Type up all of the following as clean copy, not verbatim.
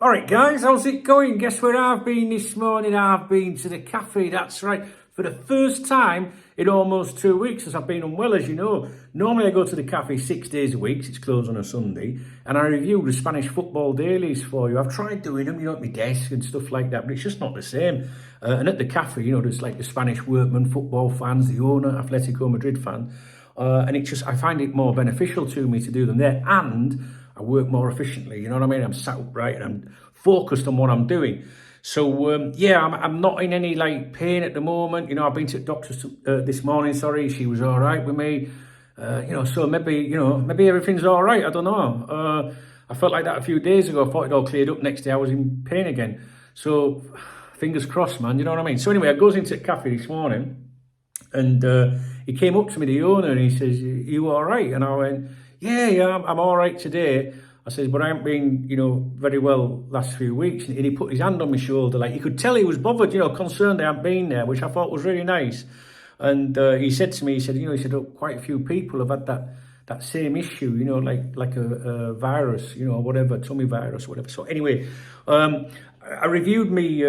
All right, guys, how's it going? Guess where I've been this morning? I've been to the cafe, that's right. For the first time in almost 2 weeks, as I've been unwell, as you know. Normally I go to the cafe 6 days a week, it's closed on a Sunday, and I review the Spanish football dailies for you. I've tried doing them, at my desk and stuff like that, but it's just not the same. And at the cafe, there's like the Spanish workmen, football fans, the owner, Atletico Madrid fan, and I find it more beneficial to me to do them there, and I work more efficiently, you know what I mean? I'm sat upright and I'm focused on what I'm doing. So, I'm not in any pain at the moment. I've been to the doctor's this morning, she was all right with me. So maybe everything's all right. I don't know. I felt like that a few days ago. I thought it all cleared up. Next day I was in pain again. So fingers crossed, man, you know what I mean? So anyway, I goes into the cafe this morning and he came up to me, the owner, and he says, "You all right?" And I went, yeah, I'm all right today. I said, but I haven't been, very well last few weeks. And he put his hand on my shoulder, you could tell he was bothered, concerned I hadn't been there, which I thought was really nice. And he said to me, oh, quite a few people have had that same issue, like a virus, or whatever, tummy virus, whatever. So anyway, I reviewed me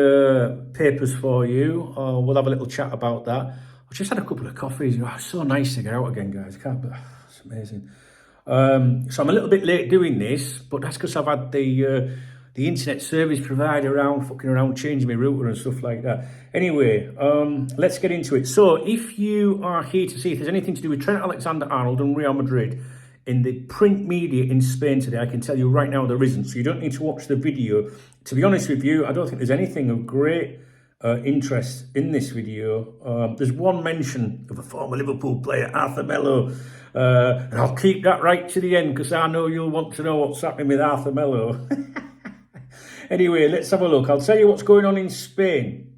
papers for you. We'll have a little chat about that. I just had a couple of coffees. It's so nice to get out again, guys. It's amazing. So I'm a little bit late doing this, but that's because I've had the internet service provider fucking around, changing my router and stuff like that. Anyway, let's get into it. So if you are here to see if there's anything to do with Trent Alexander-Arnold and Real Madrid in the print media in Spain today, I can tell you right now there isn't. So you don't need to watch the video. To be honest with you, I don't think there's anything of great interest in this video. There's one mention of a former Liverpool player, Melo. And I'll keep that right to the end because I know you'll want to know what's happening with Melo. Anyway, let's have a look. I'll tell you what's going on in Spain.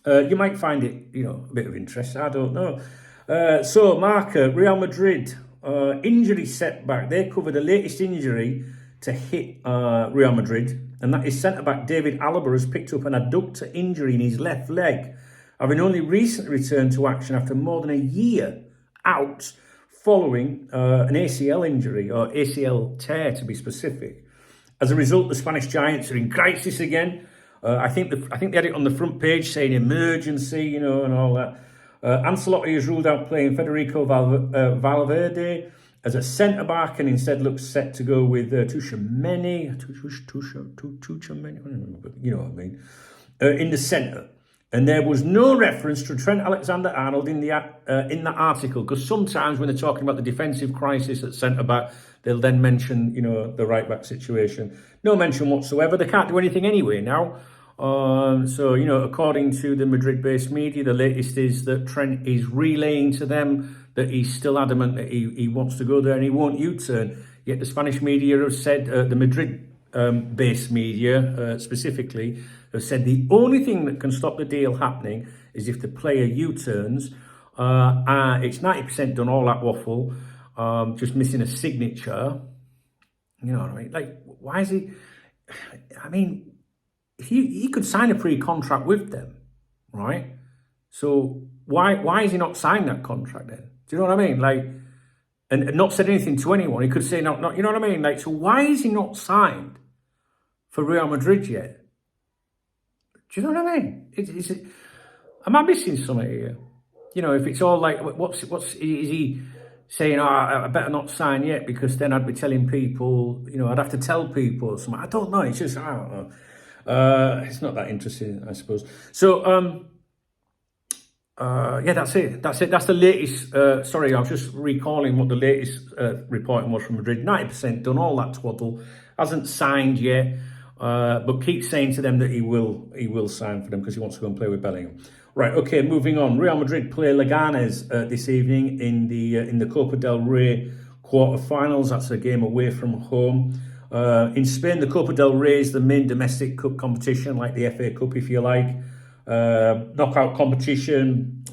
You might find it, a bit of interest. I don't know. So, Marca, Real Madrid, injury setback. They cover the latest injury to hit Real Madrid, and that is centre-back David Alaba has picked up an adductor injury in his left leg, having only recently returned to action after more than a year out following an ACL injury, or ACL tear to be specific. As a result, the Spanish Giants are in crisis again. I think they had it on the front page saying emergency, and all that. Ancelotti has ruled out playing Federico Valverde as a centre-back and instead looks set to go with Tuchemeni, you know what I mean, in the centre. And there was no reference to Trent Alexander-Arnold in that article, because sometimes when they're talking about the defensive crisis at centre-back, they'll then mention, the right-back situation. No mention whatsoever. They can't do anything anyway now. So, according to the Madrid-based media, the latest is that Trent is relaying to them that he's still adamant that he wants to go there and he won't U-turn. Yet the Spanish media have said, the Madrid-based media specifically, have said the only thing that can stop the deal happening is if the player U-turns. It's 90% done, all that waffle, just missing a signature. You know what I mean? Why is he... I mean, he could sign a pre-contract with them, right? So why has he not signed that contract then? Do you know what I mean? And not said anything to anyone. He could say not, you know what I mean? So why is he not signed for Real Madrid yet? Do you know what I mean? Am I missing something here? If it's all is he saying, I better not sign yet because then I'd be telling people, I'd have to tell people or something. I don't know. It's just, I don't know. It's not that interesting, I suppose. So, that's it. That's the latest. Sorry, I was just recalling what the latest reporting was from Madrid. 90% done, all that twaddle. Hasn't signed yet. But keeps saying to them that he will sign for them because he wants to go and play with Bellingham. Right, okay, moving on. Real Madrid play Leganes this evening in the Copa del Rey quarterfinals. That's a game away from home. In Spain, the Copa del Rey is the main domestic cup competition, like the FA Cup, if you like. Knockout competition.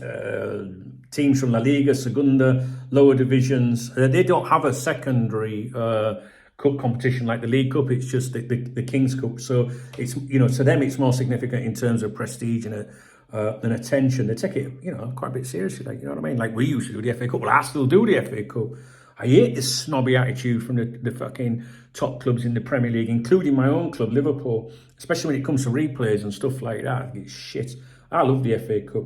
Teams from La Liga, Segunda, lower divisions. They don't have a secondary cup competition like the League Cup. It's just the King's Cup. So it's to them it's more significant in terms of prestige and attention. They take it quite a bit seriously. You know what I mean? Like we used to do the FA Cup. Well, I still do the FA Cup. I hate this snobby attitude from the fucking top clubs in the Premier League, including my own club, Liverpool, especially when it comes to replays and stuff like that. It's shit. I love the FA Cup.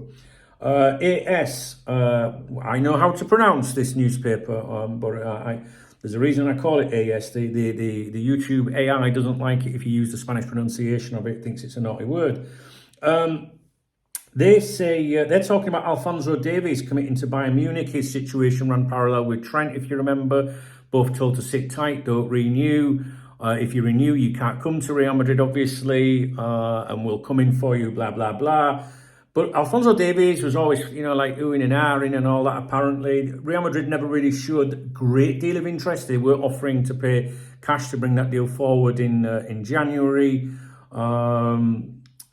AS, I know how to pronounce this newspaper, but there's a reason I call it AS. The YouTube AI doesn't like it if you use the Spanish pronunciation of it, thinks it's a naughty word. They say they're talking about Alphonso Davies committing to Bayern Munich. His situation ran parallel with Trent, if you remember. Both told to sit tight, don't renew. If you renew, you can't come to Real Madrid, obviously, and we'll come in for you, blah, blah, blah. But Alphonso Davies was always, like oohing and ahhing and all that, apparently. Real Madrid never really showed a great deal of interest. They were offering to pay cash to bring that deal forward in January.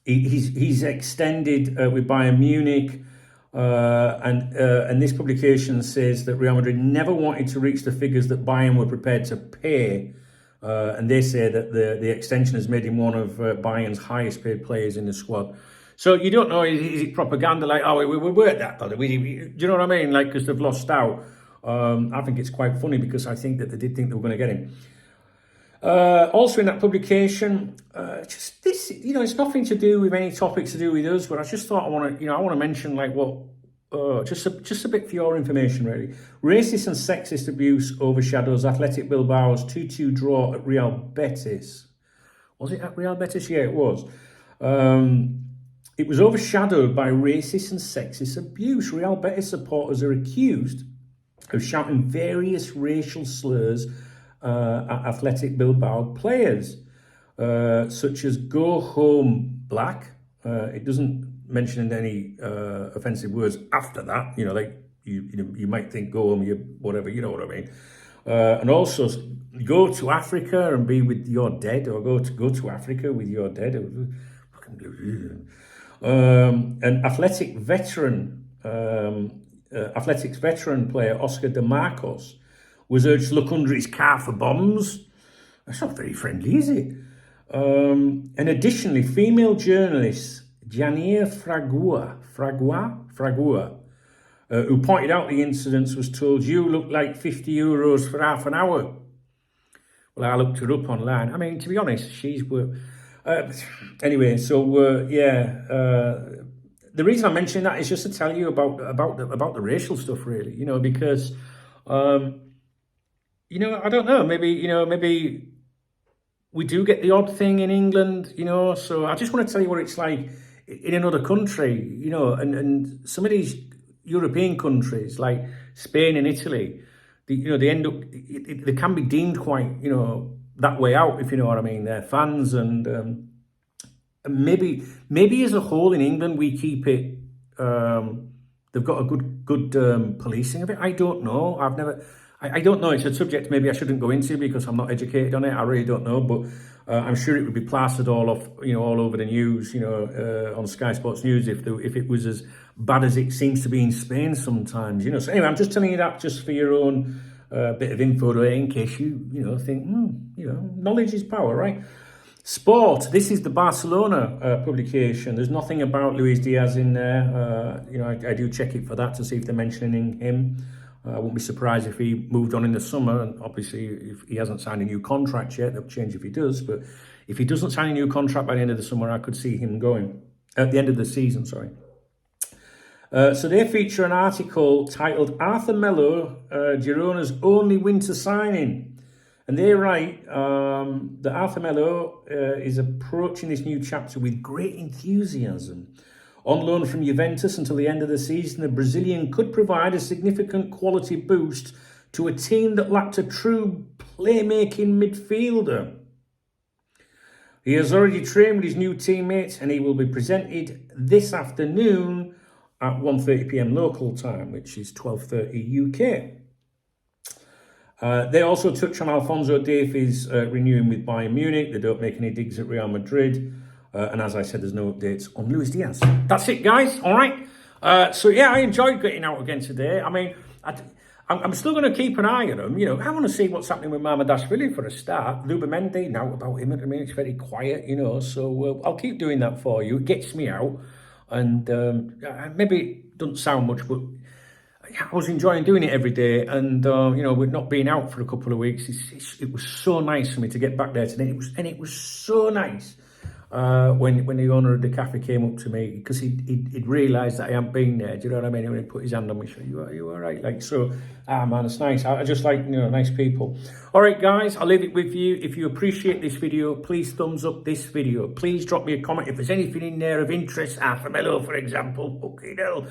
He's extended with Bayern Munich, and this publication says that Real Madrid never wanted to reach the figures that Bayern were prepared to pay, and they say that the extension has made him one of Bayern's highest paid players in the squad. So you don't know, is it propaganda like, oh, we weren't that, do you know what I mean? Like, because they've lost out. I think it's quite funny because I think that they did think they were going to get him. Also in that publication, just this, it's nothing to do with any topics to do with us, but I just thought I want to mention like just a bit for your information really. Racist and sexist abuse overshadows Athletic Bilbao's 2-2 draw at Real Betis. Was it at Real Betis? Yeah, it was. It was overshadowed by racist and sexist abuse. Real Betis supporters are accused of shouting various racial slurs at Athletic Bilbao players, such as "Go home, black." It doesn't mention any offensive words after that. Like you might think "Go home, you whatever." You know what I mean. And also, "Go to Africa and be with your dead," or "Go to Africa with your dead." An Athletics veteran player Oscar De Marcos was urged to look under his car for bombs. That's not very friendly, is it? And additionally, female journalist Janier Fragua, who pointed out the incidents, was told, "You look like €50 for half an hour." Well, I looked her up online. I mean, to be honest, she's worth... anyway, so the reason I'm mentioning that is just to tell you about the racial stuff, really. Because I don't know. Maybe we do get the odd thing in England. So I just want to tell you what it's like in another country. And some of these European countries, like Spain and Italy, they end up. They can be deemed quite, that way out, if you know what I mean. They're fans, and maybe as a whole in England we keep it. They've got a good policing of it. I don't know. I don't know. It's a subject maybe I shouldn't go into because I'm not educated on it. I really don't know, but I'm sure it would be plastered all over the news, on Sky Sports News if it was as bad as it seems to be in Spain sometimes, So anyway, I'm just telling you that just for your own bit of info there in case you think knowledge is power, right? Sport. This is the Barcelona publication. There's nothing about Luis Diaz in there. I do check it for that to see if they're mentioning him. I wouldn't be surprised if he moved on in the summer, and obviously if he hasn't signed a new contract yet, that'll change if he does. But if he doesn't sign a new contract by the end of the summer, I could see him going at the end of the season. Sorry. So they feature an article titled "Arthur Melo, Girona's only winter signing," and they write that Arthur Melo is approaching this new chapter with great enthusiasm. On loan from Juventus until the end of the season, the Brazilian could provide a significant quality boost to a team that lacked a true playmaking midfielder. He has already trained with his new teammates, and he will be presented this afternoon at 1:30 p.m. local time, which is 12:30 UK. They also touch on Alphonso Davies renewing with Bayern Munich. They don't make any digs at Real Madrid. And as I said, there's no updates on Luis Diaz. That's it, guys. All right. So, yeah, I enjoyed getting out again today. I mean, I'm still going to keep an eye on him. I want to see what's happening with Mamardashvili for a start. Lubamendi, now about him at the minute, it's very quiet, So I'll keep doing that for you. It gets me out. And maybe it doesn't sound much, but I was enjoying doing it every day, and you know, with not being out for a couple of weeks, it was so nice for me to get back there today. It was so nice when the owner of the cafe came up to me, because he'd realised that I hadn't been there. Do you know what I mean? When he put his hand on me, you all right? Like, so, man, it's nice. I just like, you know, nice people. All right, guys, I'll leave it with you. If you appreciate this video, please thumbs up this video. Please drop me a comment if there's anything in there of interest. For Melo, for example. Okay, hell.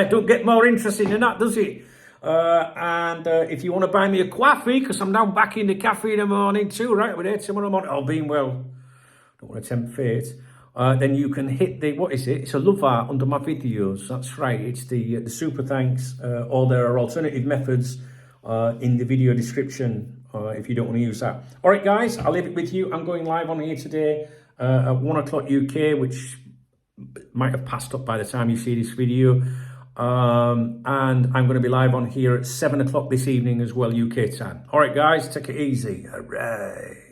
Don't get more interesting than that, does it? And if you want to buy me a coffee, because I'm now back in the cafe in the morning too, right? We're there tomorrow morning. Oh, being well. Don't want to tempt fate. Then you can hit the, what is it? It's a love art under my videos. That's right. It's the super thanks. Or there are alternative methods in the video description if you don't want to use that. All right, guys, I'll leave it with you. I'm going live on here today at 1 o'clock UK, which might have passed up by the time you see this video. And I'm going to be live on here at 7 o'clock this evening as well, UK time. All right, guys, take it easy. All right.